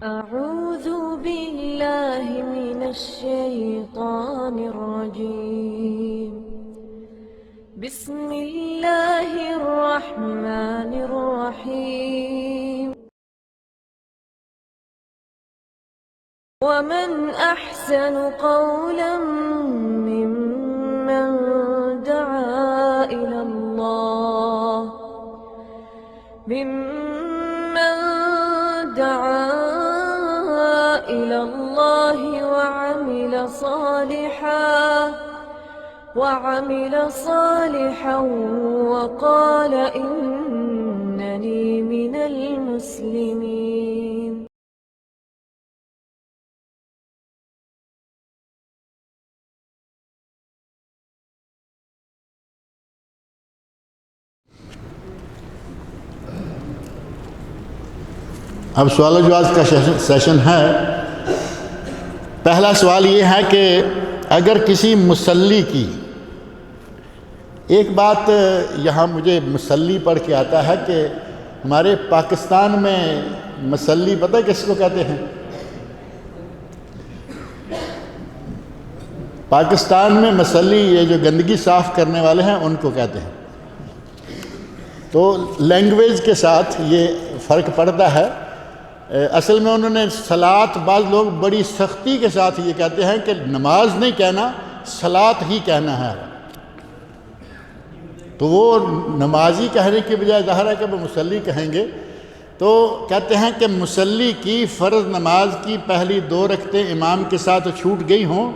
أعوذ بالله من الشيطان الرجيم. بسم الله الرحمن الرحيم. ومن أحسن قولا ممن دعا إلى الله وعمل صالحا وقال إنني من المسلمين. اب سوال و جواب کا سیشن ہے۔ پہلا سوال یہ ہے کہ اگر کسی مصلی کی، ایک بات یہاں مجھے مصلی پڑھ کے آتا ہے کہ ہمارے پاکستان میں مصلی پتہ ہے کس کو کہتے ہیں؟ پاکستان میں مصلی یہ جو گندگی صاف کرنے والے ہیں ان کو کہتے ہیں۔ تو لینگویج کے ساتھ یہ فرق پڑتا ہے۔ اصل میں انہوں نے صلاۃ، بعض لوگ بڑی سختی کے ساتھ یہ کہتے ہیں کہ نماز نہیں کہنا، صلاۃ ہی کہنا ہے، تو وہ نمازی کہنے کے بجائے ظاہر ہے کہ وہ مصلی کہیں گے۔ تو کہتے ہیں کہ مصلی کی فرض نماز کی پہلی 2 رکعتیں امام کے ساتھ چھوٹ گئی ہوں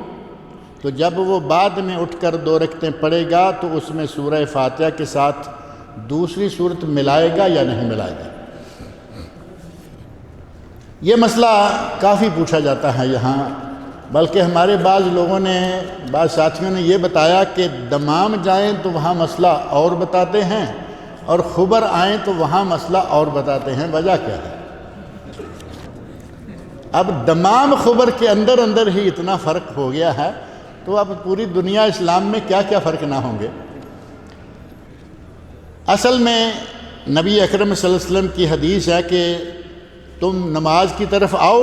تو جب وہ بعد میں اٹھ کر 2 رکعتیں پڑھے گا تو اس میں سورہ فاتحہ کے ساتھ دوسری صورت ملائے گا یا نہیں ملائے گا؟ یہ مسئلہ کافی پوچھا جاتا ہے یہاں، بلکہ ہمارے بعض لوگوں نے، بعض ساتھیوں نے یہ بتایا کہ دمام جائیں تو وہاں مسئلہ اور بتاتے ہیں اور خبر آئیں تو وہاں مسئلہ اور بتاتے ہیں۔ وجہ کیا ہے؟ اب دمام خبر کے اندر ہی اتنا فرق ہو گیا ہے تو اب پوری دنیا اسلام میں کیا کیا فرق نہ ہوں گے۔ اصل میں نبی اکرم صلی اللہ علیہ وسلم کی حدیث ہے کہ تم نماز کی طرف آؤ،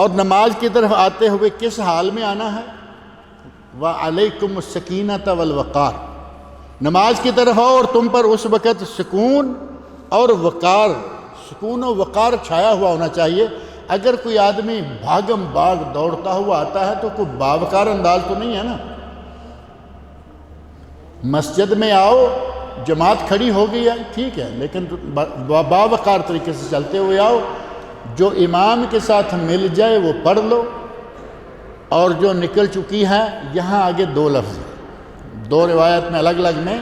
اور نماز کی طرف آتے ہوئے کس حال میں آنا ہے؟ وَعَلَيْكُمُ السَّكِينَةَ وَالْوَقَارَ، نماز کی طرف آؤ اور تم پر اس وقت سکون اور وقار، سکون و وقار چھایا ہوا ہونا چاہیے۔ اگر کوئی آدمی بھاگم بھاگ دوڑتا ہوا آتا ہے تو کوئی باوقار انداز تو نہیں ہے نا۔ مسجد میں آؤ، جماعت کھڑی ہو گئی ہے ٹھیک ہے، لیکن باوقار طریقے سے چلتے ہوئے آؤ، جو امام کے ساتھ مل جائے وہ پڑھ لو، اور جو نکل چکی ہے، یہاں آگے 2 لفظ، 2 روایت میں الگ الگ میں،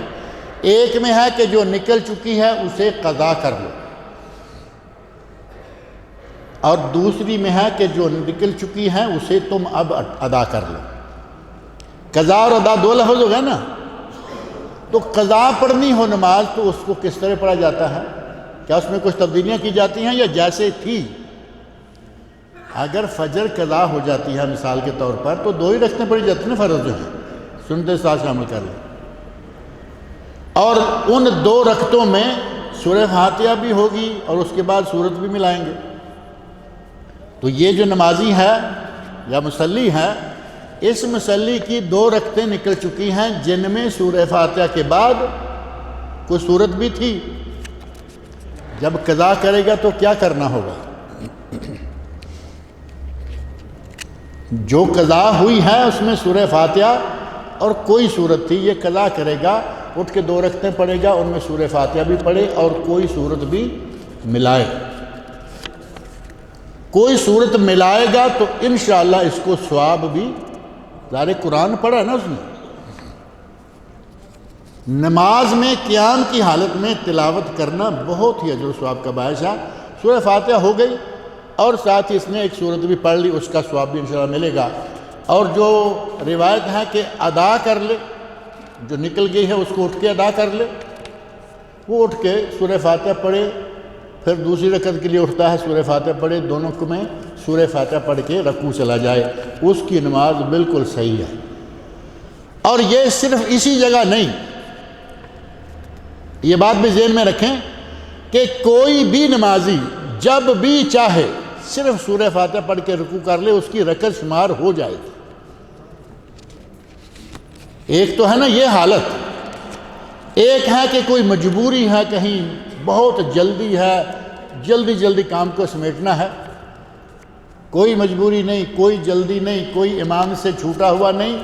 ایک میں ہے کہ جو نکل چکی ہے اسے قضا کر لو، اور دوسری میں ہے کہ جو نکل چکی ہے اسے تم اب ادا کر لو۔ قضا اور ادا 2 لفظ ہو گئے نا۔ تو قضا پڑھنی ہو نماز تو اس کو کس طرح پڑھا جاتا ہے؟ کیا اس میں کچھ تبدیلیاں کی جاتی ہیں یا جیسے تھی؟ اگر فجر قضا ہو جاتی ہے مثال کے طور پر تو 2 ہی رکعتیں پڑھی جاتی ہیں فرض جو ہیں، سنتے ساتھ شامل کر لیں، اور ان 2 رکعتوں میں سورہ فاتحہ بھی ہوگی اور اس کے بعد سورت بھی ملائیں گے۔ تو یہ جو نمازی ہے یا مصلی ہے، اس مصلی کی 2 رکعتیں نکل چکی ہیں جن میں سورہ فاتحہ کے بعد کوئی سورت بھی تھی۔ جب قضا کرے گا تو کیا کرنا ہوگا؟ جو قضا ہوئی ہے اس میں سورہ فاتحہ اور کوئی سورت تھی، یہ قضا کرے گا، اٹھ کے 2 رکعتیں پڑھے گا، ان میں سورہ فاتحہ بھی پڑھے اور کوئی سورت بھی ملائے۔ کوئی صورت ملائے گا تو انشاءاللہ اس کو ثواب بھی، ظاہر قرآن پڑھا ہے نا اس نے۔ نماز میں قیام کی حالت میں تلاوت کرنا بہت ہی اجر و ثواب کا باعث ہے۔ سورہ فاتحہ ہو گئی اور ساتھ ہی اس نے ایک سورت بھی پڑھ لی، اس کا ثواب بھی انشاءاللہ ملے گا۔ اور جو روایت ہے کہ ادا کر لے، جو نکل گئی ہے اس کو اٹھ کے ادا کر لے، وہ اٹھ کے سورہ فاتحہ پڑھے، پھر دوسری رکعت کے لیے اٹھتا ہے سورہ فاتحہ پڑھے، دونوں کو میں سورہ فاتحہ پڑھ کے رکوع چلا جائے، اس کی نماز بالکل صحیح ہے۔ اور یہ صرف اسی جگہ نہیں، یہ بات بھی ذہن میں رکھیں کہ کوئی بھی نمازی جب بھی چاہے صرف سورہ فاتحہ پڑھ کے رکوع کر لے، اس کی رکعت شمار ہو جائے گی۔ ایک تو ہے نا یہ حالت، ایک ہے کہ کوئی مجبوری ہے، کہیں بہت جلدی ہے، جلدی کام کو سمیٹنا ہے، کوئی مجبوری نہیں، کوئی جلدی نہیں، کوئی امام سے چھوٹا ہوا نہیں،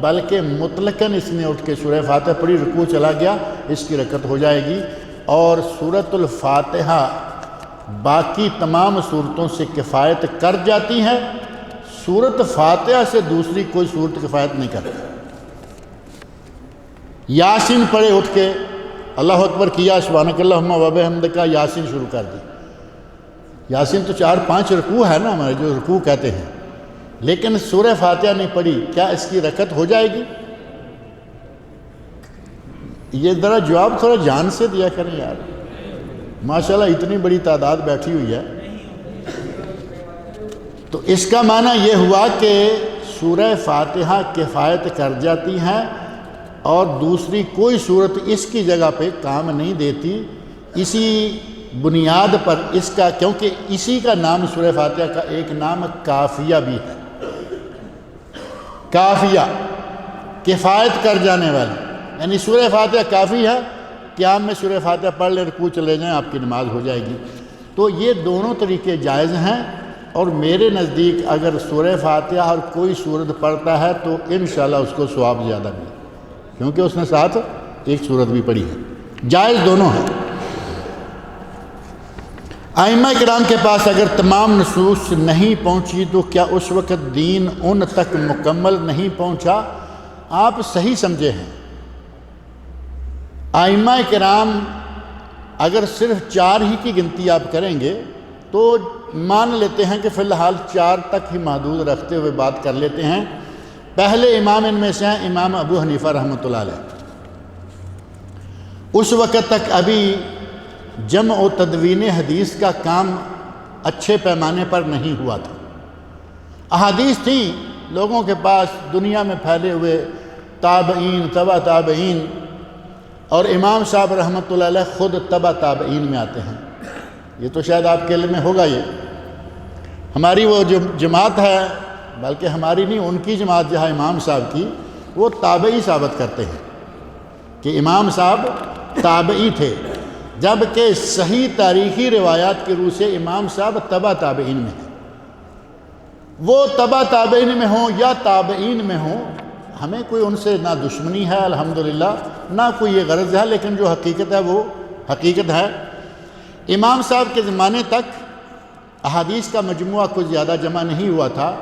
بلکہ مطلقاً اس نے اٹھ کے سورہ فاتحہ پڑھی، رکوع چلا گیا، اس کی رکعت ہو جائے گی۔ اور سورۃ الفاتحہ باقی تمام صورتوں سے کفایت کر جاتی ہے، سورۃ فاتحہ سے دوسری کوئی صورت کفایت نہیں کرتی۔ یاسین پڑھے اٹھ کے، اللہ اکبر کیا، سبحانک اللہم و بحمدک، یاسین شروع کر دی۔ یاسین تو 4-5 رکوع ہے نا ہمارے، جو رکوع کہتے ہیں، لیکن سورہ فاتحہ نہیں پڑھی، کیا اس کی رکعت ہو جائے گی؟ یہ ذرا جواب تھوڑا جان سے دیا کریں یار، ماشاءاللہ اتنی بڑی تعداد بیٹھی ہوئی ہے۔ تو اس کا معنی یہ ہوا کہ سورہ فاتحہ کفایت کر جاتی ہے اور دوسری کوئی صورت اس کی جگہ پہ کام نہیں دیتی۔ اسی بنیاد پر اس کا، کیونکہ اسی کا نام سورہ فاتحہ کا ایک نام کافیہ بھی ہے، کافیہ کفایت کر جانے والی، یعنی سورہ فاتحہ کافی ہے، قیام میں سورہ فاتحہ پڑھ لے، رکوع چلے جائیں، آپ کی نماز ہو جائے گی۔ تو یہ دونوں طریقے جائز ہیں، اور میرے نزدیک اگر سورہ فاتحہ اور کوئی سورت پڑھتا ہے تو انشاءاللہ اس کو ثواب زیادہ ملے، کیونکہ اس نے ساتھ ایک سورت بھی پڑھی ہے، جائز دونوں ہیں۔ ائمہ کرام کے پاس اگر تمام نصوص نہیں پہنچی تو کیا اس وقت دین ان تک مکمل نہیں پہنچا؟ آپ صحیح سمجھے ہیں، ائمہ کرام اگر صرف 4 ہی کی گنتی آپ کریں گے تو مان لیتے ہیں کہ فی الحال 4 تک ہی محدود رکھتے ہوئے بات کر لیتے ہیں۔ پہلے امام ان میں سے ہیں امام ابو حنیفہ رحمۃ اللہ علیہ، اس وقت تک ابھی جمع و تدوین حدیث کا کام اچھے پیمانے پر نہیں ہوا تھا۔ احادیث تھیں لوگوں کے پاس، دنیا میں پھیلے ہوئے، تابعین، تبع تابعین، اور امام صاحب رحمۃ اللہ علیہ خود تبع تابعین میں آتے ہیں۔ یہ تو شاید آپ کے علم میں ہوگا، یہ ہماری وہ جو جماعت ہے، بلکہ ہماری نہیں، ان کی جماعت جہاں امام صاحب کی، وہ تابعی ثابت کرتے ہیں کہ امام صاحب تابعی تھے، جبکہ صحیح تاریخی روایات کی روح سے امام صاحب تبع تابعین میں ہیں۔ وہ تبع تابعین میں ہوں یا تابعین میں ہوں، ہمیں کوئی ان سے نہ دشمنی ہے الحمدللہ، نہ کوئی یہ غرض ہے، لیکن جو حقیقت ہے وہ حقیقت ہے۔ امام صاحب کے زمانے تک احادیث کا مجموعہ کچھ زیادہ جمع نہیں ہوا تھا۔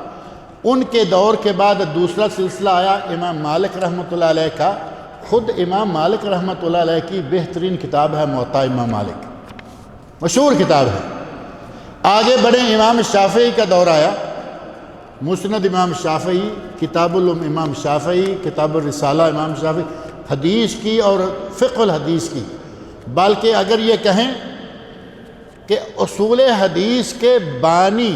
ان کے دور کے بعد دوسرا سلسلہ آیا امام مالک رحمۃ اللہ علیہ کا۔ خود امام مالک رحمۃ اللہ علیہ کی بہترین کتاب ہے موطا امام مالک، مشہور کتاب ہے۔ آگے بڑھے امام شافعی کا دور آیا، مسند امام شافعی، کتاب العلم امام شافعی، کتاب الرسالہ امام شافعی، حدیث کی اور فقہ الحدیث کی، بلکہ اگر یہ کہیں کہ اصول حدیث کے بانی،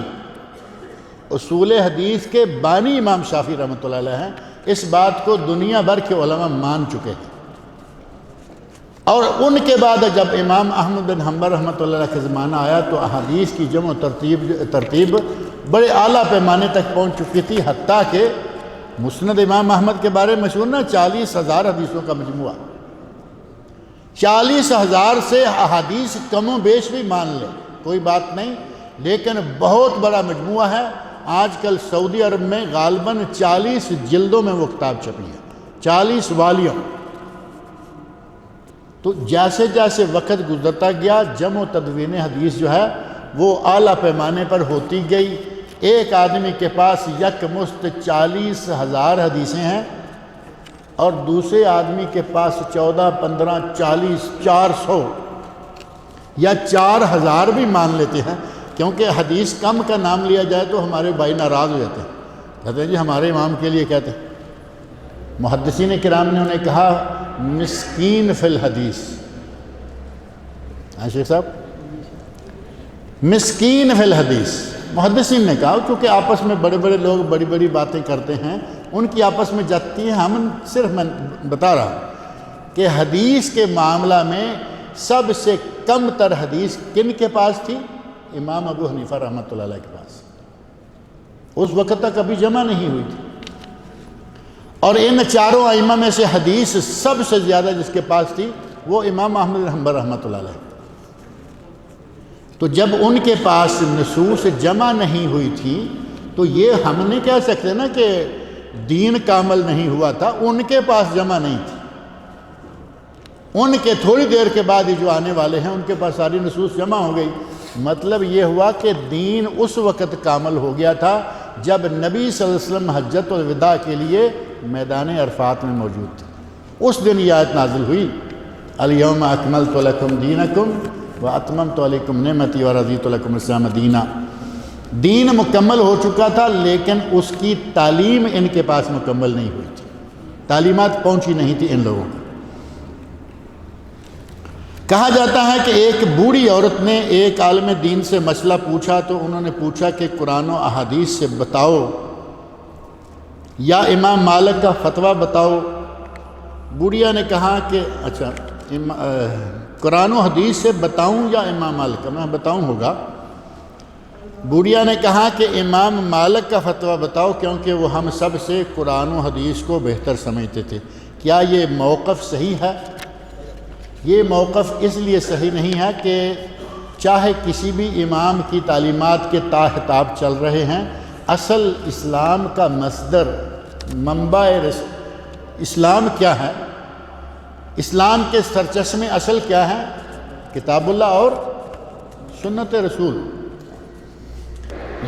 اصول حدیث کے بانی امام شافعی رحمۃ اللہ علیہ ہیں، اس بات کو دنیا بھر کے علماء مان چکے ہیں۔ اور ان کے بعد جب امام احمد بن حنبل رحمۃ اللہ علیہ کا زمانہ آیا تو احادیث کی جمع و ترتیب بڑے اعلیٰ پیمانے تک پہنچ چکی تھی، حتیٰ کہ مسند امام احمد کے بارے میں مشہور نا 40,000 حدیثوں کا مجموعہ، 40,000 سے احادیث کم و بیش بھی مان لیں کوئی بات نہیں، لیکن بہت بڑا مجموعہ ہے۔ آج کل سعودی عرب میں غالباً 40 جلدوں میں وہ کتاب چھپی ہے، 40 والیوم۔ تو جیسے جیسے وقت گزرتا گیا جمع و تدوین حدیث جو ہے وہ اعلیٰ پیمانے پر ہوتی گئی۔ ایک آدمی کے پاس یک مست 40,000 حدیثیں ہیں اور دوسرے آدمی کے پاس 14، 15، 40، 400 یا 4,000 بھی مان لیتے ہیں، کیونکہ حدیث کم کا نام لیا جائے تو ہمارے بھائی ناراض ہو جاتے ہیں، کہتے ہیں جی ہمارے امام کے لیے کہتے ہیں۔ محدثین کرام نے انہیں کہا مسکین فی الحدیث، شیخ صاحب مسکین فی الحدیث، محدثین نے کہا، کیونکہ آپس میں بڑے بڑے لوگ بڑی بڑی باتیں کرتے ہیں، ان کی آپس میں جاتی ہیں۔ ہم صرف میں بتا رہا ہوں کہ حدیث کے معاملہ میں سب سے کم تر حدیث کن کے پاس تھی؟ امام ابو حنیفہ رحمۃ اللہ علیہ کے پاس، اس وقت تک ابھی جمع نہیں ہوئی تھی۔ اور ان چاروں ائمہ میں سے حدیث سب سے زیادہ جس کے پاس تھی وہ امام احمد بن حنبل رحمۃ اللہ علیہ۔ تو جب ان کے پاس نصوص جمع نہیں ہوئی تھی تو یہ ہم نہیں کہہ سکتے نا کہ دین کامل نہیں ہوا تھا، ان کے پاس جمع نہیں تھی۔ ان کے تھوڑی دیر کے بعد ہی جو آنے والے ہیں ان کے پاس ساری نصوص جمع ہو گئی۔ مطلب یہ ہوا کہ دین اس وقت کامل ہو گیا تھا جب نبی صلی اللہ علیہ وسلم حجۃ الوداع کے لیے میدان عرفات میں موجود تھے۔ اس دن یہ آیت نازل ہوئی، الیوم اکملت لکم دینکم واتممت علیکم نعمتی ورضیت لکم الاسلام دینا۔ دین مکمل ہو چکا تھا لیکن اس کی تعلیم ان کے پاس مکمل نہیں ہوئی تھی، تعلیمات پہنچی نہیں تھی ان لوگوں کو۔ کہا جاتا ہے کہ ایک بوڑھی عورت نے ایک عالم دین سے مسئلہ پوچھا تو انہوں نے پوچھا کہ قرآن و احادیث سے بتاؤ یا امام مالک کا فتویٰ بتاؤ۔ بوڑھیا نے کہا کہ اچھا قرآن و حدیث سے بتاؤں یا امام مالک کا؟ میں بتاؤں ہوگا۔ بوڑھیا نے کہا کہ امام مالک کا فتویٰ بتاؤ کیونکہ وہ ہم سب سے قرآن و حدیث کو بہتر سمجھتے تھے۔ کیا یہ موقف صحیح ہے؟ یہ موقف اس لیے صحیح نہیں ہے کہ چاہے کسی بھی امام کی تعلیمات کے تاحتاب چل رہے ہیں، اصل اسلام کا مصدر منبع اسلام کیا ہے؟ اسلام کے سرچشمے اصل کیا ہے؟ کتاب اللہ اور سنت رسول۔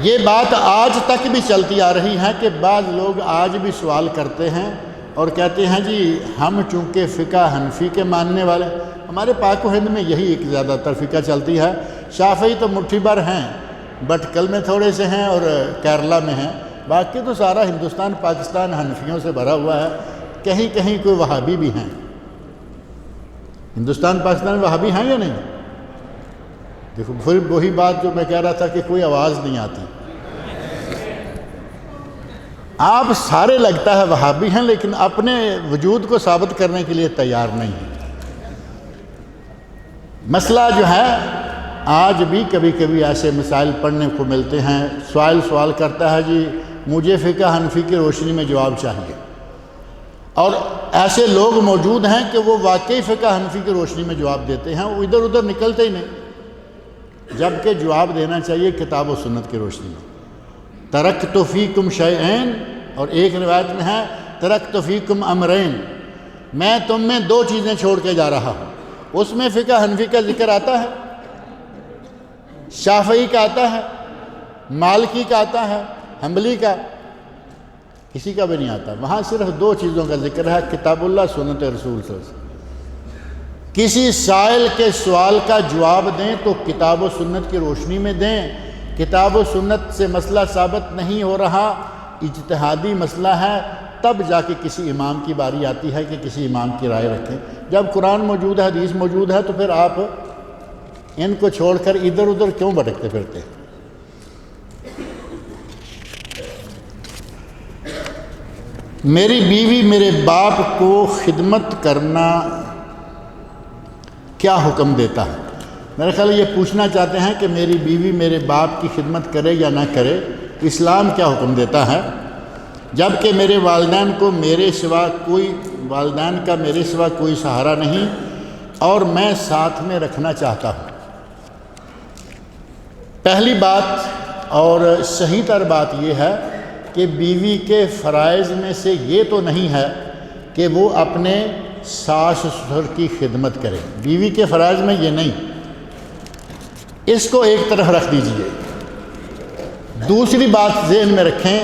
یہ بات آج تک بھی چلتی آ رہی ہے کہ بعض لوگ آج بھی سوال کرتے ہیں اور کہتے ہیں جی ہم چونکہ فقہ حنفی کے ماننے والے، ہمارے پاک و ہند میں یہی ایک زیادہ تر فقہ چلتی ہے۔ شافعی تو مٹھی بھر ہیں، بٹکل میں تھوڑے سے ہیں اور کیرلا میں ہیں، باقی تو سارا ہندوستان پاکستان حنفیوں سے بھرا ہوا ہے۔ کہیں کہیں کوئی وہابی بھی ہیں۔ ہندوستان پاکستان میں وہابی ہیں یا نہیں؟ دیکھو پھر وہی بات جو میں کہہ رہا تھا کہ کوئی آواز نہیں آتی۔ آپ سارے لگتا ہے وہابی ہیں لیکن اپنے وجود کو ثابت کرنے کے لیے تیار نہیں ہیں۔ مسئلہ جو ہے آج بھی کبھی کبھی ایسے مسائل پڑھنے کو ملتے ہیں، سوال کرتا ہے جی مجھے فقہ حنفی کی روشنی میں جواب چاہیے، اور ایسے لوگ موجود ہیں کہ وہ واقعی فقہ حنفی کی روشنی میں جواب دیتے ہیں، وہ ادھر ادھر نکلتے ہی نہیں، جبکہ جواب دینا چاہیے کتاب و سنت کی روشنی میں۔ ترکت فیکم شیئین، اور ایک روایت میں ہے ترکت فیکم امرین، میں تم میں دو چیزیں چھوڑ کے جا رہا ہوں۔ اس میں فقہ حنفی کا ذکر آتا ہے، شافعی کا آتا ہے، مالکی کا آتا ہے، حنبلی کا، کسی کا بھی نہیں آتا۔ وہاں صرف دو چیزوں کا ذکر ہے، کتاب اللہ سنت رسول صلی اللہ علیہ وسلم۔ کسی سائل کے سوال کا جواب دیں تو کتاب و سنت کی روشنی میں دیں۔ کتاب و سنت سے مسئلہ ثابت نہیں ہو رہا، اجتہادی مسئلہ ہے، تب جا کے کسی امام کی باری آتی ہے کہ کسی امام کی رائے رکھیں۔ جب قرآن موجود ہے، حدیث موجود ہے، تو پھر آپ ان کو چھوڑ کر ادھر ادھر کیوں بھٹکتے پھرتے ہیں؟ میری بیوی میرے باپ کو خدمت کرنا کیا حکم دیتا ہے؟ میرا خیال یہ پوچھنا چاہتے ہیں کہ میری بیوی میرے باپ کی خدمت کرے یا نہ کرے، اسلام کیا حکم دیتا ہے؟ جبکہ میرے والدین کا میرے سوا کوئی سہارا نہیں اور میں ساتھ میں رکھنا چاہتا ہوں۔ پہلی بات اور صحیح تر بات یہ ہے کہ بیوی کے فرائض میں سے یہ تو نہیں ہے کہ وہ اپنے ساس سسر کی خدمت کرے، بیوی کے فرائض میں یہ نہیں، اس کو ایک طرف رکھ دیجئے۔ دوسری بات ذہن میں رکھیں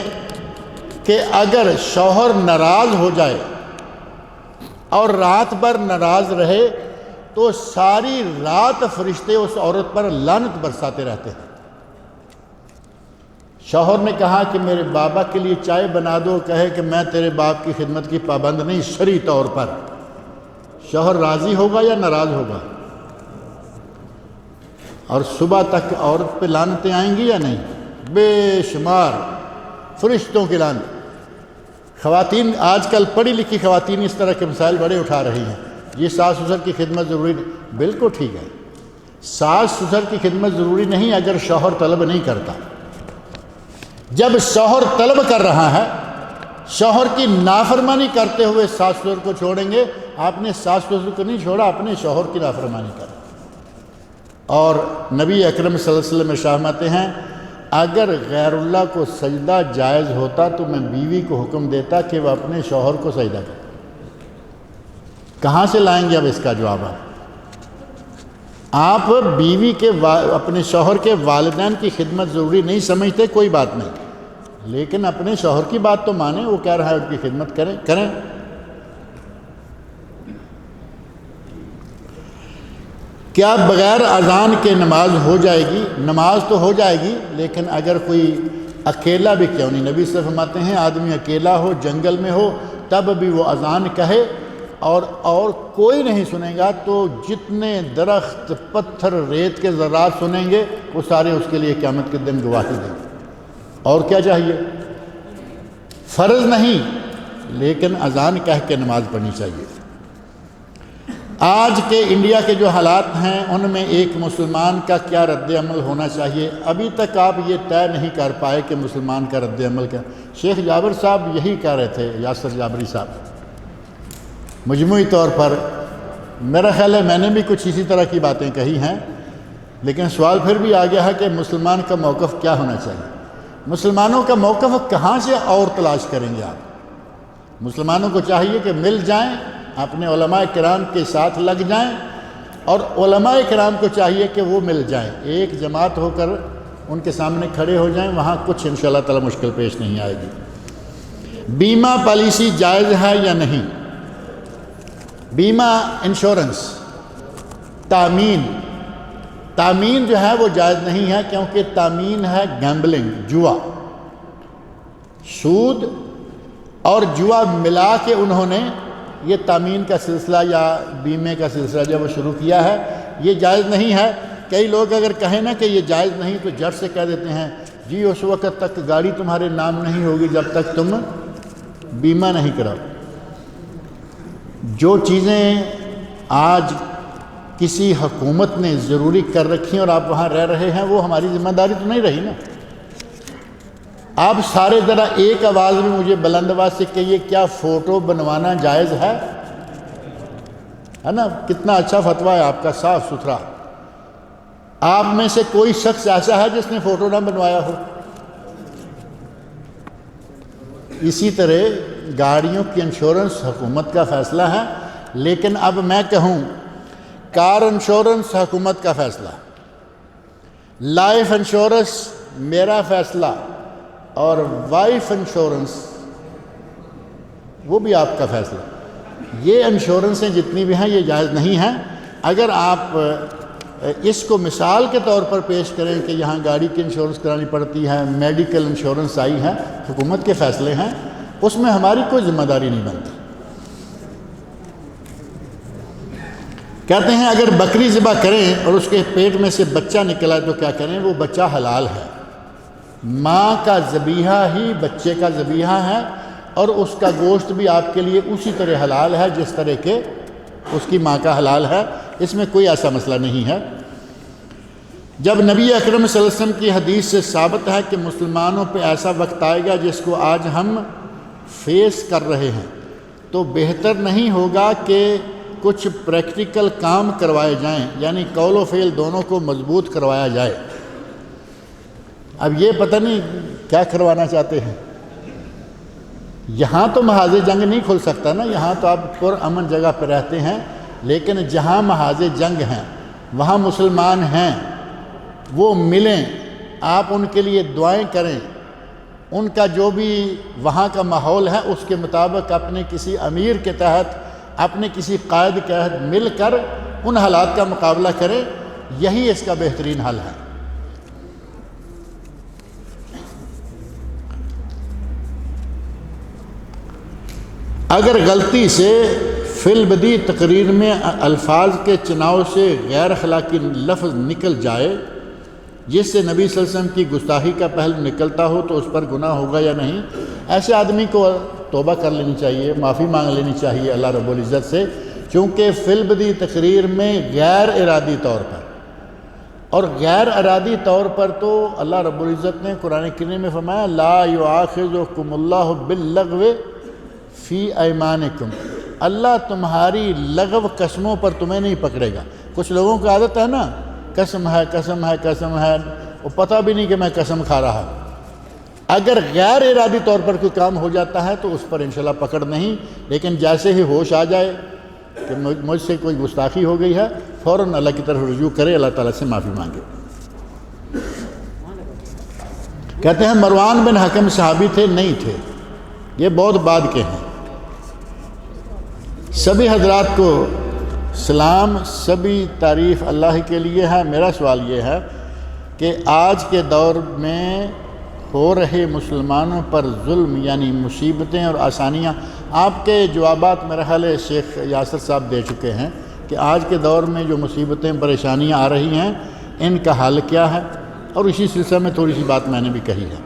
کہ اگر شوہر ناراض ہو جائے اور رات بھر ناراض رہے تو ساری رات فرشتے اس عورت پر لعنت برساتے رہتے ہیں۔ شوہر نے کہا کہ میرے بابا کے لیے چائے بنا دو، کہے کہ میں تیرے باپ کی خدمت کی پابند نہیں، شرعی طور پر، شوہر راضی ہوگا یا ناراض ہوگا؟ اور صبح تک عورت پہ لعنتیں آئیں گی یا نہیں؟ بے شمار فرشتوں کی لعنت۔ خواتین آج کل پڑھی لکھی خواتین اس طرح کے مسائل بڑے اٹھا رہی ہیں، یہ ساس سسر کی خدمت ضروری، بالکل ٹھیک ہے، ساس سسر کی خدمت ضروری نہیں اگر شوہر طلب نہیں کرتا. جب شوہر طلب کر رہا ہے، شوہر کی نافرمانی کرتے ہوئے ساس سسر کو چھوڑیں گے. آپ نے ساس سسر کو نہیں چھوڑا، اپنے شوہر کی نافرمانی کر. اور نبی اکرم صلی اللہ علیہ وسلم ارشاد فرماتے ہیں اگر غیر اللہ کو سجدہ جائز ہوتا تو میں بیوی کو حکم دیتا کہ وہ اپنے شوہر کو سجدہ کرے. کہاں سے لائیں گے اب اس کا جواب؟ آپ بیوی کے اپنے شوہر کے والدین کی خدمت ضروری نہیں سمجھتے، کوئی بات نہیں، لیکن اپنے شوہر کی بات تو مانیں. وہ کہہ رہا ہے ان کی خدمت کریں. کیا بغیر اذان کے نماز ہو جائے گی؟ نماز تو ہو جائے گی، لیکن اگر کوئی اکیلا بھی کیوں نہیں، نبی صلی اللہ علیہ وسلم فرماتے ہیں آدمی اکیلا ہو، جنگل میں ہو، تب بھی وہ اذان کہے اور کوئی نہیں سنے گا تو جتنے درخت، پتھر، ریت کے ذرات سنیں گے وہ سارے اس کے لیے قیامت کے دن گواہی دیں گے. اور کیا چاہیے؟ فرض نہیں، لیکن اذان کہہ کے نماز پڑھنی چاہیے. آج کے انڈیا کے جو حالات ہیں ان میں ایک مسلمان کا کیا رد عمل ہونا چاہیے؟ ابھی تک آپ یہ طے نہیں کر پائے کہ مسلمان کا رد عمل کیا. شیخ جابر صاحب یہی کہہ رہے تھے، یاسر جابری صاحب، مجموعی طور پر میرا خیال ہے میں نے بھی کچھ اسی طرح کی باتیں کہی ہیں، لیکن سوال پھر بھی آ گیا ہے کہ مسلمان کا موقف کیا ہونا چاہیے. مسلمانوں کا موقف کہاں سے اور تلاش کریں گے آپ؟ مسلمانوں کو چاہیے کہ مل جائیں، اپنے علماء کرام کے ساتھ لگ جائیں، اور علماء کرام کو چاہیے کہ وہ مل جائیں، ایک جماعت ہو کر ان کے سامنے کھڑے ہو جائیں. وہاں کچھ انشاءاللہ تعالی مشکل پیش نہیں آئے گی. بیمہ پالیسی جائز ہے یا نہیں؟ بیمہ، انشورنس، تامین جو ہے وہ جائز نہیں ہے، کیونکہ تامین ہے گیمبلنگ، جوا. سود اور جوا ملا کے انہوں نے یہ تامین کا سلسلہ یا بیمے کا سلسلہ جب وہ شروع کیا ہے، یہ جائز نہیں ہے. کئی لوگ اگر کہیں نا کہ یہ جائز نہیں تو جٹ سے کہہ دیتے ہیں جی اس وقت تک گاڑی تمہارے نام نہیں ہوگی جب تک تم بیمہ نہیں کراؤ. جو چیزیں آج کسی حکومت نے ضروری کر رکھی ہیں اور آپ وہاں رہ رہے ہیں، وہ ہماری ذمہ داری تو نہیں رہی نا. آپ سارے ذرا ایک آواز میں مجھے بلند آواز سے کہیے، کیا فوٹو بنوانا جائز ہے نا؟ کتنا اچھا فتویٰ ہے آپ کا، صاف ستھرا. آپ میں سے کوئی شخص ایسا ہے جس نے فوٹو نہ بنوایا ہو؟ اسی طرح گاڑیوں کی انشورنس حکومت کا فیصلہ ہے، لیکن اب میں کہوں کار انشورنس حکومت کا فیصلہ، لائف انشورنس میرا فیصلہ، اور وائف انشورنس وہ بھی آپ کا فیصلہ. یہ انشورنسیں جتنی بھی ہیں یہ جائز نہیں ہیں. اگر آپ اس کو مثال کے طور پر پیش کریں کہ یہاں گاڑی کی انشورنس کرانی پڑتی ہے، میڈیکل انشورنس آئی ہے، حکومت کے فیصلے ہیں، اس میں ہماری کوئی ذمہ داری نہیں بنتی. کہتے ہیں اگر بکری ذبح کریں اور اس کے پیٹ میں سے بچہ نکلا تو کیا کریں؟ وہ بچہ حلال ہے. ماں کا ذبیحہ ہی بچے کا ذبیحہ ہے، اور اس کا گوشت بھی آپ کے لیے اسی طرح حلال ہے جس طرح کہ اس کی ماں کا حلال ہے. اس میں کوئی ایسا مسئلہ نہیں ہے. جب نبی اکرم صلی اللہ علیہ وسلم کی حدیث سے ثابت ہے کہ مسلمانوں پہ ایسا وقت آئے گا جس کو آج ہم فیس کر رہے ہیں، تو بہتر نہیں ہوگا کہ کچھ پریکٹیکل کام کروائے جائیں، یعنی قول و فعل دونوں کو مضبوط کروایا جائے. اب یہ پتہ نہیں کیا کروانا چاہتے ہیں. یہاں تو محاذ جنگ نہیں کھل سکتا نا، یہاں تو آپ پرامن جگہ پہ رہتے ہیں، لیکن جہاں محاذ جنگ ہیں وہاں مسلمان ہیں، وہ ملیں، آپ ان کے لیے دعائیں کریں، ان کا جو بھی وہاں کا ماحول ہے اس کے مطابق اپنے کسی امیر کے تحت، اپنے کسی قائد کے تحت مل کر ان حالات کا مقابلہ کریں. یہی اس کا بہترین حل ہے. اگر غلطی سے فی البدی تقریر میں الفاظ کے چناؤ سے غیر اخلاقی لفظ نکل جائے جس سے نبی صلی اللہ علیہ وسلم کی گستاخی کا پہلو نکلتا ہو تو اس پر گناہ ہوگا یا نہیں؟ ایسے آدمی کو توبہ کر لینی چاہیے، معافی مانگ لینی چاہیے اللہ رب العزت سے، چونکہ فی البدی تقریر میں غیر ارادی طور پر اور غیر ارادی طور پر تو اللہ رب العزت نے قرآن کریم میں فرمایا لا یؤاخذکم اللہ باللغو فی ایمانکم، اللہ تمہاری لغو قسموں پر تمہیں نہیں پکڑے گا۔ کچھ لوگوں کی عادت ہے نا، قسم ہے قسم ہے قسم ہے، وہ پتہ بھی نہیں کہ میں قسم کھا رہا ہوں۔ اگر غیر ارادی طور پر کوئی کام ہو جاتا ہے تو اس پر انشاءاللہ پکڑ نہیں، لیکن جیسے ہی ہوش آ جائے کہ مجھ سے کوئی گستاخی ہو گئی ہے، فوراً اللہ کی طرف رجوع کرے، اللہ تعالیٰ سے معافی مانگے۔ کہتے ہیں مروان بن حکم صحابی تھے؟ نہیں تھے، یہ بہت بعد کے ہیں۔ سبھی حضرات کو سلام، سبھی تعریف اللہ کے لیے ہے۔ میرا سوال یہ ہے کہ آج کے دور میں ہو رہے مسلمانوں پر ظلم یعنی مصیبتیں اور آسانیاں، آپ کے جوابات میرا خیال ہے شیخ یاسر صاحب دے چکے ہیں کہ آج کے دور میں جو مصیبتیں پریشانیاں آ رہی ہیں ان کا حل کیا ہے، اور اسی سلسلے میں تھوڑی سی بات میں نے بھی کہی ہے۔